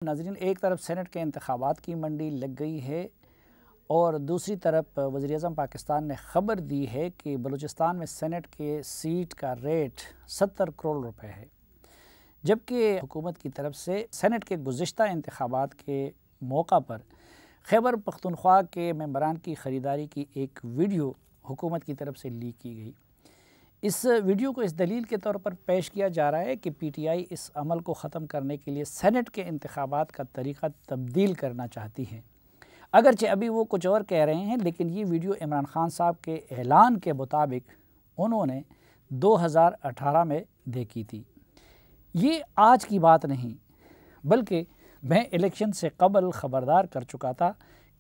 ناظرین، ایک طرف سینٹ کے انتخابات کی منڈی لگ گئی ہے اور دوسری طرف وزیر اعظم پاکستان نے خبر دی ہے کہ بلوچستان میں سینٹ کے سیٹ کا ریٹ 70 کروڑ روپے ہے، جبکہ حکومت کی طرف سے سینٹ کے گزشتہ انتخابات کے موقع پر خیبر پختونخوا کے ممبران کی خریداری کی ایک ویڈیو حکومت کی طرف سے لیک کی گئی۔ اس ویڈیو کو اس دلیل کے طور پر پیش کیا جا رہا ہے کہ پی ٹی آئی اس عمل کو ختم کرنے کے لیے سینٹ کے انتخابات کا طریقہ تبدیل کرنا چاہتی ہے۔ اگرچہ ابھی وہ کچھ اور کہہ رہے ہیں، لیکن یہ ویڈیو عمران خان صاحب کے اعلان کے مطابق انہوں نے 2018 میں دیکھی تھی۔ یہ آج کی بات نہیں، بلکہ میں الیکشن سے قبل خبردار کر چکا تھا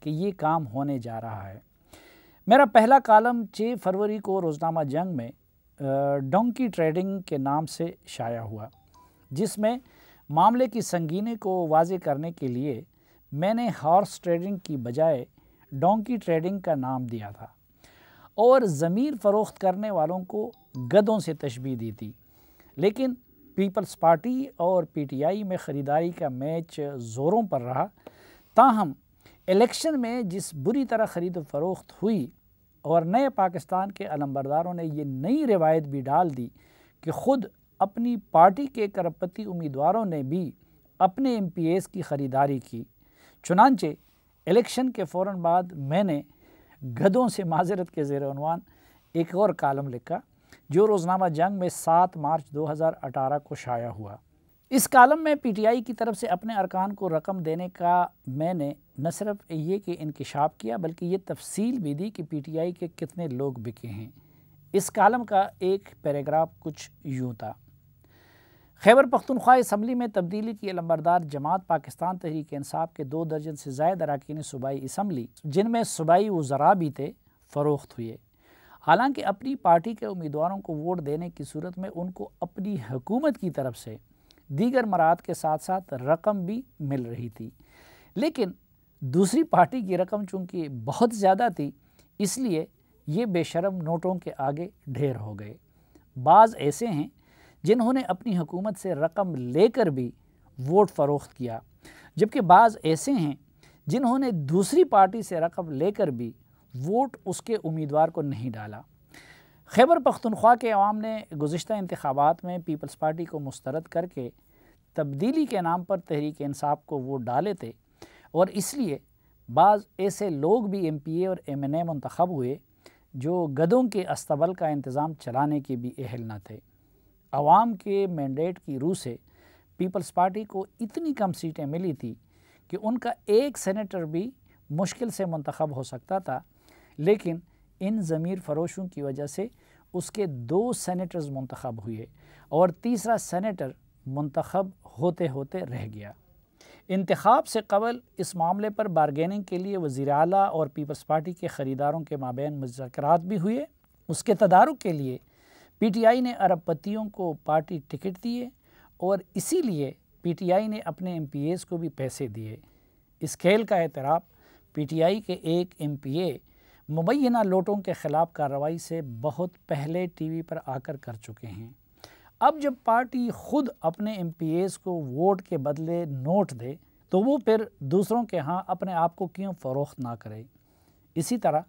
کہ یہ کام ہونے جا رہا ہے۔ میرا پہلا کالم 6 فروری کو روزنامہ جنگ میں ڈونکی ٹریڈنگ کے نام سے شائع ہوا، جس میں معاملے کی سنگینی کو واضح کرنے کے لیے میں نے ہارس ٹریڈنگ کی بجائے ڈونکی ٹریڈنگ کا نام دیا تھا اور ضمیر فروخت کرنے والوں کو گدھوں سے تشبیہ دی تھی۔ لیکن پیپلز پارٹی اور پی ٹی آئی میں خریداری کا میچ زوروں پر رہا، تاہم الیکشن میں جس بری طرح خرید و فروخت ہوئی اور نئے پاکستان کے علمبرداروں نے یہ نئی روایت بھی ڈال دی کہ خود اپنی پارٹی کے کرپتی امیدواروں نے بھی اپنے ایم پی ایز کی خریداری کی۔ چنانچہ الیکشن کے فوراً بعد میں نے گدھوں سے معذرت کے زیر عنوان ایک اور کالم لکھا، جو روزنامہ جنگ میں 7 مارچ 2018 کو شائع ہوا۔ اس کالم میں پی ٹی آئی کی طرف سے اپنے ارکان کو رقم دینے کا میں نے نہ صرف یہ کہ انکشاف کیا، بلکہ یہ تفصیل بھی دی کہ پی ٹی آئی کے کتنے لوگ بکے ہیں۔ اس کالم کا ایک پیراگراف کچھ یوں تھا: خیبر پختونخوا اسمبلی میں تبدیلی کی علمبردار جماعت پاکستان تحریک انصاف کے 2 درجن سے زائد اراکین صوبائی اسمبلی، جن میں صوبائی وزراء بھی تھے، فروخت ہوئے۔ حالانکہ اپنی پارٹی کے امیدواروں کو ووٹ دینے کی صورت میں ان کو اپنی حکومت کی طرف سے دیگر مراعات کے ساتھ ساتھ رقم بھی مل رہی تھی، لیکن دوسری پارٹی کی رقم چونکہ بہت زیادہ تھی، اس لیے یہ بے شرم نوٹوں کے آگے ڈھیر ہو گئے۔ بعض ایسے ہیں جنہوں نے اپنی حکومت سے رقم لے کر بھی ووٹ فروخت کیا، جبکہ بعض ایسے ہیں جنہوں نے دوسری پارٹی سے رقم لے کر بھی ووٹ اس کے امیدوار کو نہیں ڈالا۔ خیبر پختونخوا کے عوام نے گزشتہ انتخابات میں پیپلز پارٹی کو مسترد کر کے تبدیلی کے نام پر تحریک انصاف کو ووٹ ڈالے تھے، اور اس لیے بعض ایسے لوگ بھی ایم پی اے اور ایم این اے منتخب ہوئے جو گدھوں کے استبل کا انتظام چلانے کے بھی اہل نہ تھے۔ عوام کے مینڈیٹ کی روح سے پیپلز پارٹی کو اتنی کم سیٹیں ملی تھی کہ ان کا ایک سینیٹر بھی مشکل سے منتخب ہو سکتا تھا، لیکن ان ضمیر فروشوں کی وجہ سے اس کے 2 سینیٹرز منتخب ہوئے اور تیسرا سینیٹر منتخب ہوتے ہوتے رہ گیا۔ انتخاب سے قبل اس معاملے پر بارگیننگ کے لیے وزیر اعلیٰ اور پیپلز پارٹی کے خریداروں کے مابین مذاکرات بھی ہوئے۔ اس کے تدارک کے لیے پی ٹی آئی نے ارب پتیوں کو پارٹی ٹکٹ دیے اور اسی لیے پی ٹی آئی نے اپنے ایم پی ایز کو بھی پیسے دیے۔ اس کھیل کا اعتراف پی ٹی آئی کے ایک ایم پی اے مبینہ لوٹوں کے خلاف کارروائی سے بہت پہلے ٹی وی پر آ کر چکے ہیں۔ اب جب پارٹی خود اپنے ایم پی ایز کو ووٹ کے بدلے نوٹ دے تو وہ پھر دوسروں کے ہاں اپنے آپ کو کیوں فروخت نہ کرے؟ اسی طرح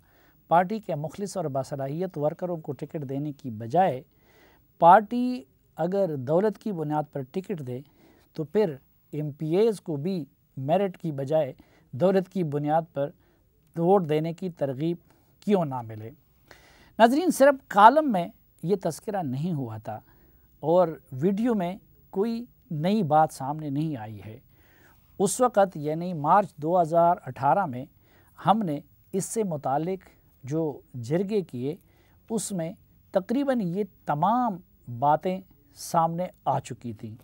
پارٹی کے مخلص اور باصلاحیت ورکروں کو ٹکٹ دینے کی بجائے پارٹی اگر دولت کی بنیاد پر ٹکٹ دے تو پھر ایم پی ایز کو بھی میرٹ کی بجائے دولت کی بنیاد پر ووٹ دینے کی ترغیب کیوں نہ ملے؟ ناظرین، صرف کالم میں یہ تذکرہ نہیں ہوا تھا اور ویڈیو میں کوئی نئی بات سامنے نہیں آئی ہے۔ اس وقت یعنی مارچ 2018 میں ہم نے اس سے متعلق جو جرگے کیے، اس میں تقریباً یہ تمام باتیں سامنے آ چکی تھیں۔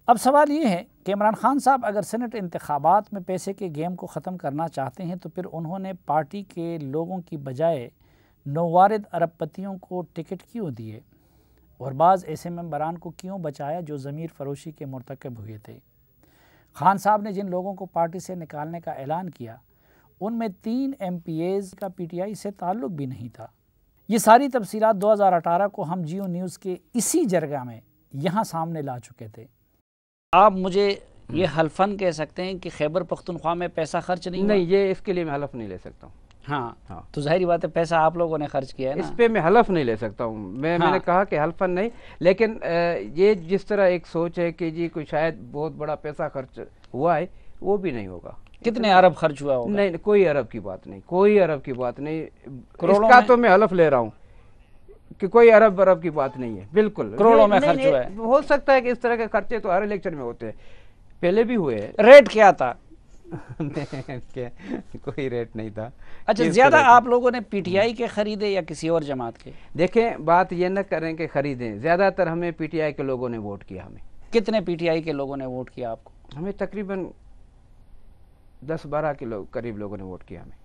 اب سوال یہ ہے کہ عمران خان صاحب اگر سینٹ انتخابات میں پیسے کے گیم کو ختم کرنا چاہتے ہیں تو پھر انہوں نے پارٹی کے لوگوں کی بجائے نووارد ارب پتیوں کو ٹکٹ کیوں دیے اور بعض ایسے ممبران کو کیوں بچایا جو ضمیر فروشی کے مرتکب ہوئے تھے؟ خان صاحب نے جن لوگوں کو پارٹی سے نکالنے کا اعلان کیا، ان میں 3 ایم پی ایز کا پی ٹی آئی سے تعلق بھی نہیں تھا۔ یہ ساری تفصیلات 2018 کو ہم جیو نیوز کے اسی جرگہ میں یہاں سامنے لا چکے تھے۔ آپ مجھے یہ حلفاً کہہ سکتے ہیں کہ خیبر پختونخوا میں پیسہ خرچ نہیں ہوا؟ نہیں، یہ اس کے لیے میں حلف نہیں لے سکتا ہوں. ہاں تو ظاہری بات ہے پیسہ آپ لوگوں نے خرچ کیا ہے نا. اس پہ میں حلف نہیں لے سکتا ہوں. میں نے کہا کہ حلفاً نہیں، لیکن یہ جس طرح ایک سوچ ہے کہ جی کوئی شاید بہت بڑا پیسہ خرچ ہوا ہے، وہ بھی نہیں ہوگا. کتنے ارب خرچ ہوا ہوگا؟ نہیں، کوئی ارب کی بات نہیں، کوئی ارب کی بات نہیں. اس کا تو میں حلف لے رہا ہوں کہ کوئی ارب کی بات نہیں ہے. بالکل کروڑوں میں خرچ ہوا ہے. ہو سکتا ہے کہ اس طرح کے خرچے تو ہر الیکشن میں ہوتے ہیں، پہلے بھی ہوئے. ریٹ کیا تھا؟ کوئی ریٹ نہیں تھا. اچھا، زیادہ آپ لوگوں نے پی ٹی آئی کے خریدے یا کسی اور جماعت کے؟ دیکھیں، بات یہ نہ کریں کہ خریدیں، زیادہ تر ہمیں پی ٹی آئی کے لوگوں نے ووٹ کیا. ہمیں کتنے پی ٹی آئی کے لوگوں نے ووٹ کیا آپ کو؟ ہمیں تقریباً 10-12 کے قریب لوگوں نے ووٹ کیا ہمیں.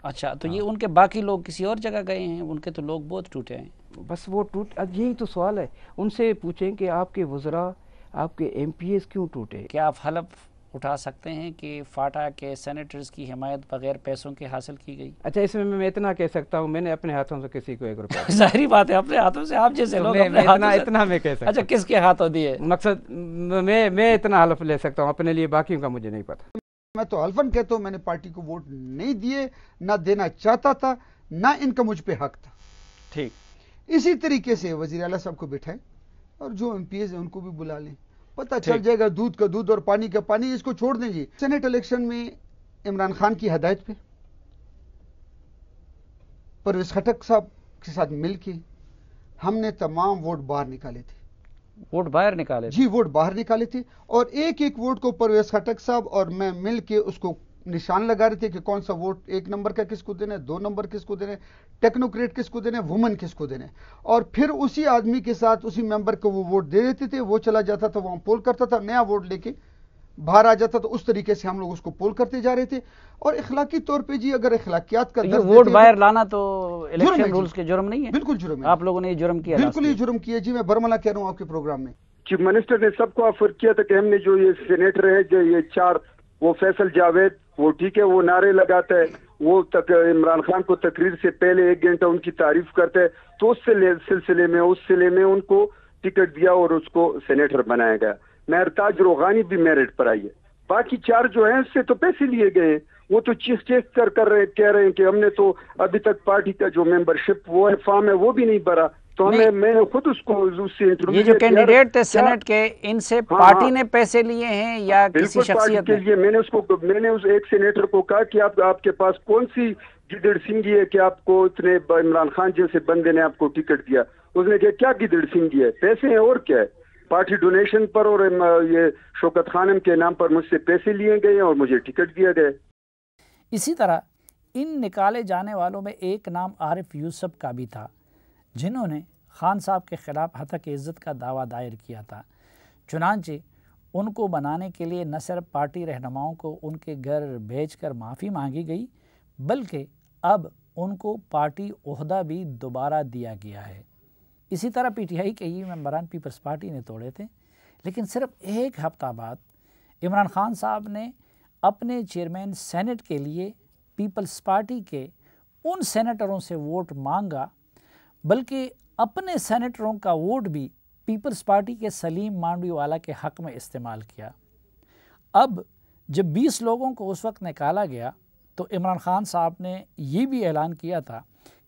اچھا، تو یہ ان کے باقی لوگ کسی اور جگہ گئے ہیں؟ ان کے تو لوگ بہت ٹوٹے ہیں. بس وہ اب یہی تو سوال ہے. ان سے پوچھیں کہ آپ کے وزراء، آپ کے ایم پی ایس کیوں ٹوٹے؟ کیا آپ حلف اٹھا سکتے ہیں کہ فاٹا کے سینیٹرز کی حمایت بغیر پیسوں کے حاصل کی گئی؟ اچھا، اس میں اتنا کہہ سکتا ہوں، میں نے اپنے ہاتھوں سے کسی کو 1 روپیہ ظاہری بات ہے، اپنے ہاتھوں سے. آپ جیسے لوگ اپنے ہاتھوں سے اتنا میں کہہ سکتا ہوں. اچھا، کس کے ہاتھوں دیے؟ مقصد میں اتنا حلف لے سکتا ہوں، اپنے لیے باقیوں کا مجھے نہیں پتا. میں تو حلفاً کہتا ہوں میں نے پارٹی کو ووٹ نہیں دیے، نہ دینا چاہتا تھا، نہ ان کا مجھ پہ حق تھا. ٹھیک. اسی طریقے سے وزیر اعلیٰ صاحب کو بٹھائیں اور جو ایم پی ایز ہیں ان کو بھی بلا لیں، پتہ چل جائے گا دودھ کا دودھ اور پانی کا پانی. اس کو چھوڑ دیں جی. سینیٹ الیکشن میں عمران خان کی ہدایت پہ پرویز خٹک صاحب کے ساتھ مل کے ہم نے تمام ووٹ باہر نکالے تھے. ووٹ باہر نکالے؟ جی، ووٹ باہر نکالے تھے، اور ایک ایک ووٹ کو پرویز خٹک صاحب اور میں مل کے اس کو نشان لگا رہے تھے کہ کون سا ووٹ 1 نمبر کا کس کو دینا ہے، 2 نمبر کس کو دینا ہے، ٹیکنوکریٹ کس کو دینا ہے، وومن کس کو دینا ہے. اور پھر اسی آدمی کے ساتھ اسی ممبر کو وہ ووٹ دے دیتے تھے. وہ چلا جاتا تھا، وہاں پول کرتا تھا، نیا ووٹ لے کے باہر آ جاتا. تو اس طریقے سے ہم لوگ اس کو پول کرتے جا رہے تھے. اور اخلاقی طور پہ جی اگر اخلاقیات کا ووٹ باہر لانا تو الیکشن رولز کے جرم نہیں ہے؟ بالکل جرم ہے. آپ لوگوں نے یہ جرم کیا؟ بالکل یہ جرم کیا جی. میں برملا کہہ رہا ہوں آپ کے پروگرام میں. چیف منسٹر نے سب کو آفر کیا تھا کہ ہم نے جو یہ سینیٹر ہے جو یہ 4 وہ فیصل جاوید، وہ ٹھیک ہے، وہ نعرے لگاتا ہے، وہ عمران خان کو تقریر سے پہلے 1 گھنٹہ ان کی تعریف کرتا ہے. تو اس سلسلے میں ان کو ٹکٹ دیا اور اس کو سینیٹر بنایا گیا. مہرتاج روغانی بھی میرٹ پر آئی ہے. باقی 4 جو ہیں اس سے تو پیسے لیے گئے. وہ تو چیخ کہہ رہے ہیں کہ ہم نے تو ابھی تک پارٹی کا جو ممبرشپ وہ ہے فارم ہے وہ بھی نہیں بھرا. تو میں خود اس کو سے انٹرویو، یہ جو کینڈیڈیٹ تھے سینٹ کے، ان سے پارٹی نے پیسے لیے ہیں یا کسی شخصیت نے؟ میں نے اس ایک سینیٹر کو کہا کہ آپ کے پاس کون سی گدڑ سنگھی ہے کہ آپ کو اتنے عمران خان جیسے بندے نے آپ کو ٹکٹ دیا؟ اس نے کہا کیا گدڑ سنگھی ہے، پیسے ہیں اور کیا ہے. پارٹی ڈونیشن پر اور یہ شوکت خانم کے نام پر مجھ سے پیسے لیے گئے اور مجھے ٹکٹ دیا گیا. اسی طرح ان نکالے جانے والوں میں ایک نام عارف یوسف کا بھی تھا، جنہوں نے خان صاحب کے خلاف ہتک عزت کا دعویٰ دائر کیا تھا. چنانچہ ان کو بنانے کے لیے نہ صرف پارٹی رہنماؤں کو ان کے گھر بھیج کر معافی مانگی گئی، بلکہ اب ان کو پارٹی عہدہ بھی دوبارہ دیا گیا ہے. اسی طرح پی ٹی آئی کے ہی ممبران پیپلز پارٹی نے توڑے تھے، لیکن صرف 1 ہفتہ بعد عمران خان صاحب نے اپنے چیئرمین سینٹ کے لیے پیپلز پارٹی کے ان سینیٹروں سے ووٹ مانگا، بلکہ اپنے سینیٹروں کا ووٹ بھی پیپلز پارٹی کے سلیم مانڈوی والا کے حق میں استعمال کیا. اب جب 20 لوگوں کو اس وقت نکالا گیا تو عمران خان صاحب نے یہ بھی اعلان کیا تھا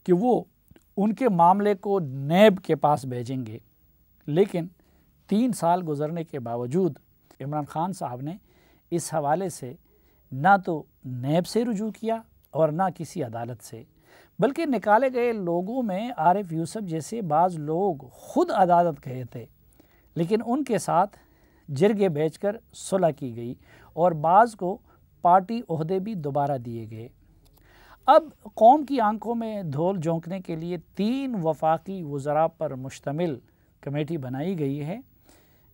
کہ وہ ان کے معاملے کو نیب کے پاس بھیجیں گے. لیکن 3 سال گزرنے کے باوجود عمران خان صاحب نے اس حوالے سے نہ تو نیب سے رجوع کیا اور نہ کسی عدالت سے، بلکہ نکالے گئے لوگوں میں عارف یوسف جیسے بعض لوگ خود عدالت گئے تھے، لیکن ان کے ساتھ جرگے بھیج کر صلح کی گئی اور بعض کو پارٹی عہدے بھی دوبارہ دیے گئے. اب قوم کی آنکھوں میں دھول جھونکنے کے لیے 3 وفاقی وزراء پر مشتمل کمیٹی بنائی گئی ہے،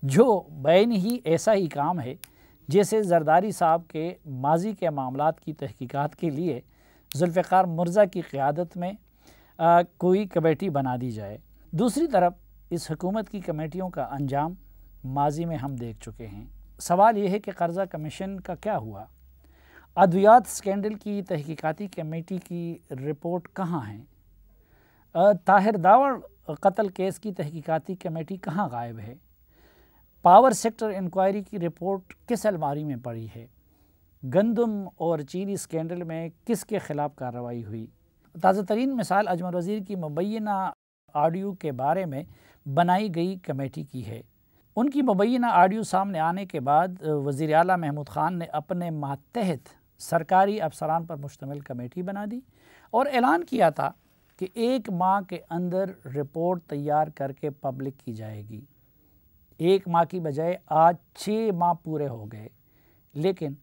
جو بین ہی ایسا ہی کام ہے جیسے زرداری صاحب کے ماضی کے معاملات کی تحقیقات کے لیے ذوالفقار مرزا کی قیادت میں کوئی کمیٹی بنا دی جائے. دوسری طرف اس حکومت کی کمیٹیوں کا انجام ماضی میں ہم دیکھ چکے ہیں. سوال یہ ہے کہ قرضہ کمیشن کا کیا ہوا؟ ادویات سکینڈل کی تحقیقاتی کمیٹی کی رپورٹ کہاں ہے؟ طاہر داوڑ قتل کیس کی تحقیقاتی کمیٹی کہاں غائب ہے؟ پاور سیکٹر انکوائری کی رپورٹ کس الماری میں پڑی ہے؟ گندم اور چینی اسکینڈل میں کس کے خلاف کارروائی ہوئی؟ تازہ ترین مثال اجمل وزیر کی مبینہ آڈیو کے بارے میں بنائی گئی کمیٹی کی ہے۔ ان کی مبینہ آڈیو سامنے آنے کے بعد وزیر اعلیٰ محمود خان نے اپنے ماتحت سرکاری افسران پر مشتمل کمیٹی بنا دی اور اعلان کیا تھا کہ 1 ماہ کے اندر رپورٹ تیار کر کے پبلک کی جائے گی۔ 1 ماہ کی بجائے آج 6 ماہ پورے ہو گئے، لیکن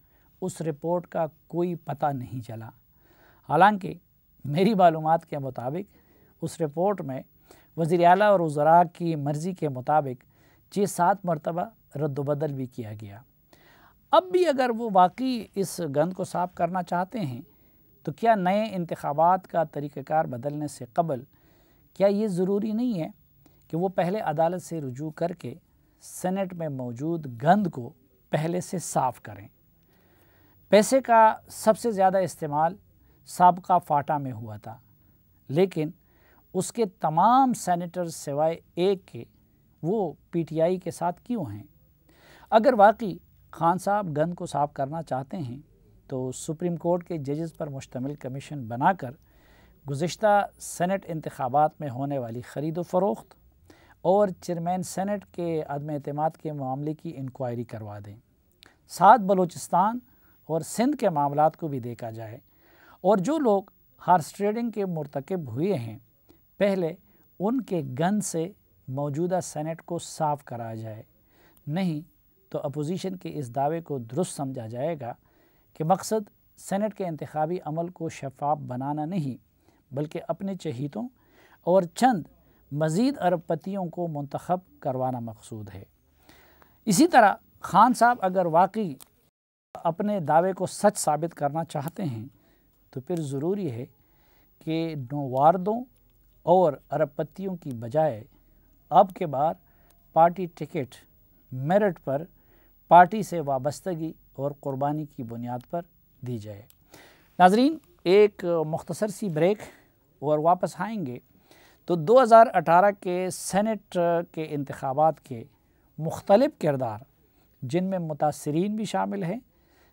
اس رپورٹ کا کوئی پتہ نہیں چلا۔ حالانکہ میری معلومات کے مطابق اس رپورٹ میں وزیر اعلیٰ اور وزراء کی مرضی کے مطابق 6-7 مرتبہ رد و بدل بھی کیا گیا۔ اب بھی اگر وہ واقعی اس گند کو صاف کرنا چاہتے ہیں تو کیا نئے انتخابات کا طریقہ کار بدلنے سے قبل کیا یہ ضروری نہیں ہے کہ وہ پہلے عدالت سے رجوع کر کے سینٹ میں موجود گند کو پہلے سے صاف کریں؟ پیسے کا سب سے زیادہ استعمال سابقہ فاٹا میں ہوا تھا، لیکن اس کے تمام سینیٹر سوائے ایک کے وہ پی ٹی آئی کے ساتھ کیوں ہیں؟ اگر واقعی خان صاحب گند کو صاف کرنا چاہتے ہیں تو سپریم کورٹ کے ججز پر مشتمل کمیشن بنا کر گزشتہ سینٹ انتخابات میں ہونے والی خرید و فروخت اور چیئرمین سینٹ کے عدم اعتماد کے معاملے کی انکوائری کروا دیں۔ ساتھ بلوچستان اور سندھ کے معاملات کو بھی دیکھا جائے اور جو لوگ ہارس ٹریڈنگ کے مرتکب ہوئے ہیں پہلے ان کے گند سے موجودہ سینٹ کو صاف کرایا جائے، نہیں تو اپوزیشن کے اس دعوے کو درست سمجھا جائے گا کہ مقصد سینٹ کے انتخابی عمل کو شفاف بنانا نہیں بلکہ اپنے چہیتوں اور چند مزید ارب پتیوں کو منتخب کروانا مقصود ہے۔ اسی طرح خان صاحب اگر واقعی اپنے دعوے کو سچ ثابت کرنا چاہتے ہیں تو پھر ضروری ہے کہ نوواردوں اور ارب پتیوں کی بجائے اب کے بار پارٹی ٹکٹ میرٹ پر پارٹی سے وابستگی اور قربانی کی بنیاد پر دی جائے۔ ناظرین، ایک مختصر سی بریک اور واپس آئیں گے تو 2018 کے سینٹ کے انتخابات کے مختلف کردار جن میں متاثرین بھی شامل ہیں،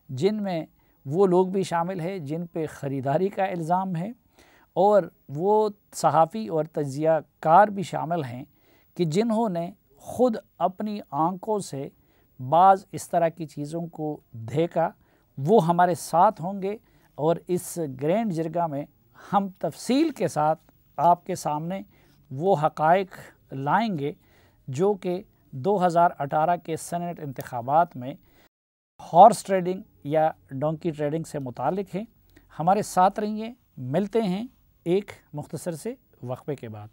جن میں وہ لوگ بھی شامل ہیں جن پہ خریداری کا الزام ہے، اور وہ صحافی اور تجزیہ کار بھی شامل ہیں کہ جنہوں نے خود اپنی آنکھوں سے بعض اس طرح کی چیزوں کو دیکھا، وہ ہمارے ساتھ ہوں گے اور اس گرینڈ جرگہ میں ہم تفصیل کے ساتھ آپ کے سامنے وہ حقائق لائیں گے جو کہ 2018 کے سینٹ انتخابات میں ہارس ٹریڈنگ یا ڈونکی ٹریڈنگ سے متعلق ہیں۔ ہمارے ساتھ رہیے، ملتے ہیں ایک مختصر سے وقفے کے بعد۔